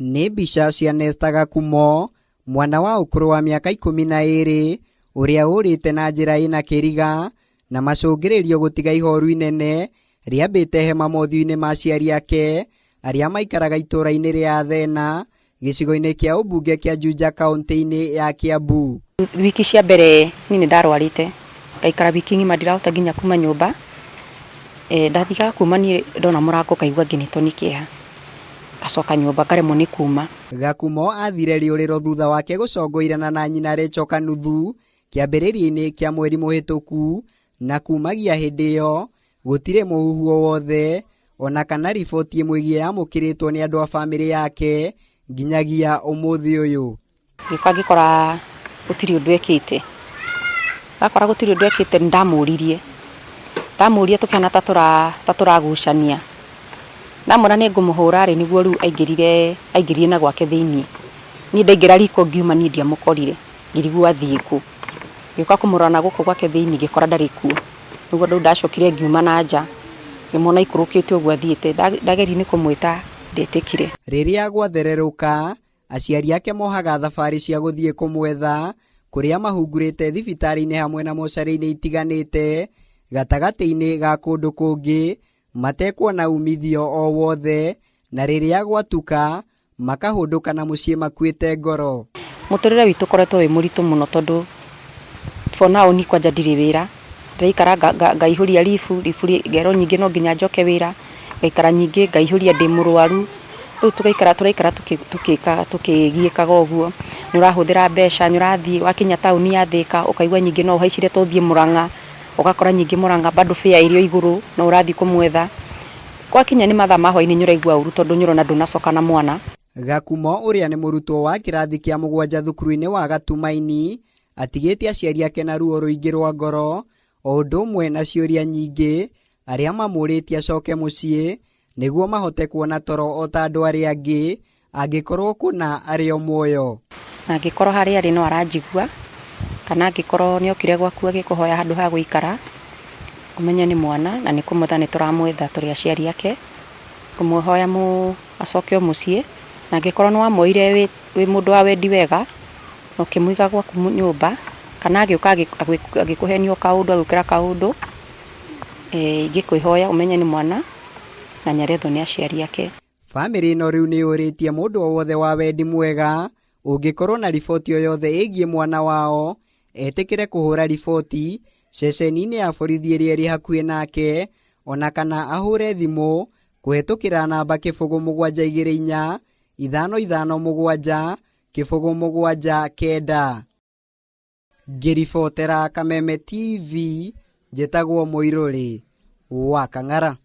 Nĩ mbica cia Nesta Gakumo, mwana wa ũkũrũ wa mĩaka 12, ũrĩa ũrĩte na njĩra ĩna kĩriga na macũngĩrĩrio gũtiga ihoru inene rĩambĩte hema mothiũ-inĩ ma aciari ake arĩa maikaraga itũũra-inĩ rĩa Athena, gĩcigo-inĩ kĩa ũmbunge kĩa Juja, kaũntĩ-inĩ ya Kiambu. Wiki cia mbere nini ndarwarĩte, ngaikara wiki ng'ima ndirahota nginya kuma nyũmba. Ndathiga kuma niĩ ndona mũrango ngaigua ngĩnyitwo nĩ kĩeha, ngacoka nyũmba ngaremwo nĩ kuma. Gakumo athire rĩũrĩro thutha wake gũcongoirana na nyina Rachel Kanuthu kĩambĩrĩria-inĩ kĩa mweri mũhĩtũku, na kumagia hĩndĩ ĩyo gũtirĩ mũhuhu o wothe ona kana riboti ĩmwe yamũkĩrĩtwo nĩ andũ a bamĩrĩ yake nginyagia ũmũthĩ ũyũ. Ngĩkora gũtirĩ ũndũ ekĩte. Ndakora gũtirĩ ũndũ ekĩte, ndamũria tũkĩhana ta tũragucania. Ndamwĩra nĩ ngũmũhũra rĩ nĩguo rĩu aingĩrire na gwake thĩiniĩ. Niĩ ndaingĩra riko ngiuma niĩ ndiamũkorire, ngĩrigwo athiĩ kũ. Ngĩũka kũmũrora na gũkũ gwake thĩiniĩ ngĩkora ndarĩ kuo. Nĩguo ndau ndacokire ngiuma na nja, ngĩmwona ikũrũkĩte ũguo athiĩte. Ndageria nĩ kũmwĩta ndetĩkire. Rĩrĩa gwathererũka, aciari ake mohaga thabarĩ cia gũthiĩ kũmwetha kũrĩa mahungurĩte thibitarĩ-inĩ hamwe na mocarĩ-inĩ itiganĩte gatagatĩ-inĩ ga kũndũ kũngĩ matekuona umithio o wothe, na rĩrĩa gwatuka makahũndũka na mũciĩ makuĩte ngoro. Mũtũrĩre witũ ũkoretwo wĩ mũritũ mũno tondũ for now ni kwanja ndirĩ wĩra, ndaikara ngaihũria lifu ngero nyingĩ no nginya njoke wĩra, ngaikara nyingĩ ngaihũria ndĩ mũrwaru. Rĩu tũraikara tũkĩgiĩkaga ũguo, nĩ ũrahũthĩra mbeca, nĩ ũrathiĩ wakinya taũni ya Thĩka ũkaigua nyingĩ no ũhaicire tũthiĩ Mũrang'a, ũgakora nyingĩ Mũrang'a bado fare irio igũrũ no ũrathiĩ kũmwetha. Gwakinya nĩ mathaa ma hwaĩ-inĩ nĩ ũraigua ũru tondũ nĩ ũrona ndũnacoka na mwana. Gakumo ũrĩa nĩ mũrutwo wa kĩrathi kĩa 7 thukuru-inĩ wa Gatumaini atigĩte aciari ake na ruo rũingĩ rwa ngoro o ũndũ ũmwe na ciũria nyingĩ arĩa mamũrĩtie acoke mũciĩ nĩguo mahote kuona toro o ta andũ arĩa angĩ angĩkorwo kuna arĩ o muoyo. Na angĩkorwo harĩa arĩ no aranjigua, kana angĩkorwo nĩ okire gwaku agĩkũhoya handũ ha gũikara, ũmenye nĩ mwana na nĩ kũmwetha nĩ tũramwetha tũrĩ aciari ake, kũmũhoya acoke o mũciĩ. Na angĩkorwo nĩ wamuoire wĩ mũndũ wa wendi wega na ũkĩmũiga gwaku nyũmba, kana agĩũka agĩkũhenio kaũndũ agĩkĩra kaũndũ, ingĩkwĩhoya ũmenye nĩ mwana na nĩarethwo nĩ aciari ake. Bamĩrĩ ĩno rĩu nĩ yũrĩtie mũndũ o wothe wa wendi mwega ũngĩkorwo na riboti o yothe ĩgiĩ mwana wao etĩkĩre kũhũra riboti ceceni-inĩ ya borithi ĩrĩa ĩrĩ hakuhĩ nake, ona kana ahũre thimũ kũhetũkĩra namba 0724 557 779. Ngĩribotera Kameme TV, njĩtagwo Mũirũrĩ wa Kang'ara.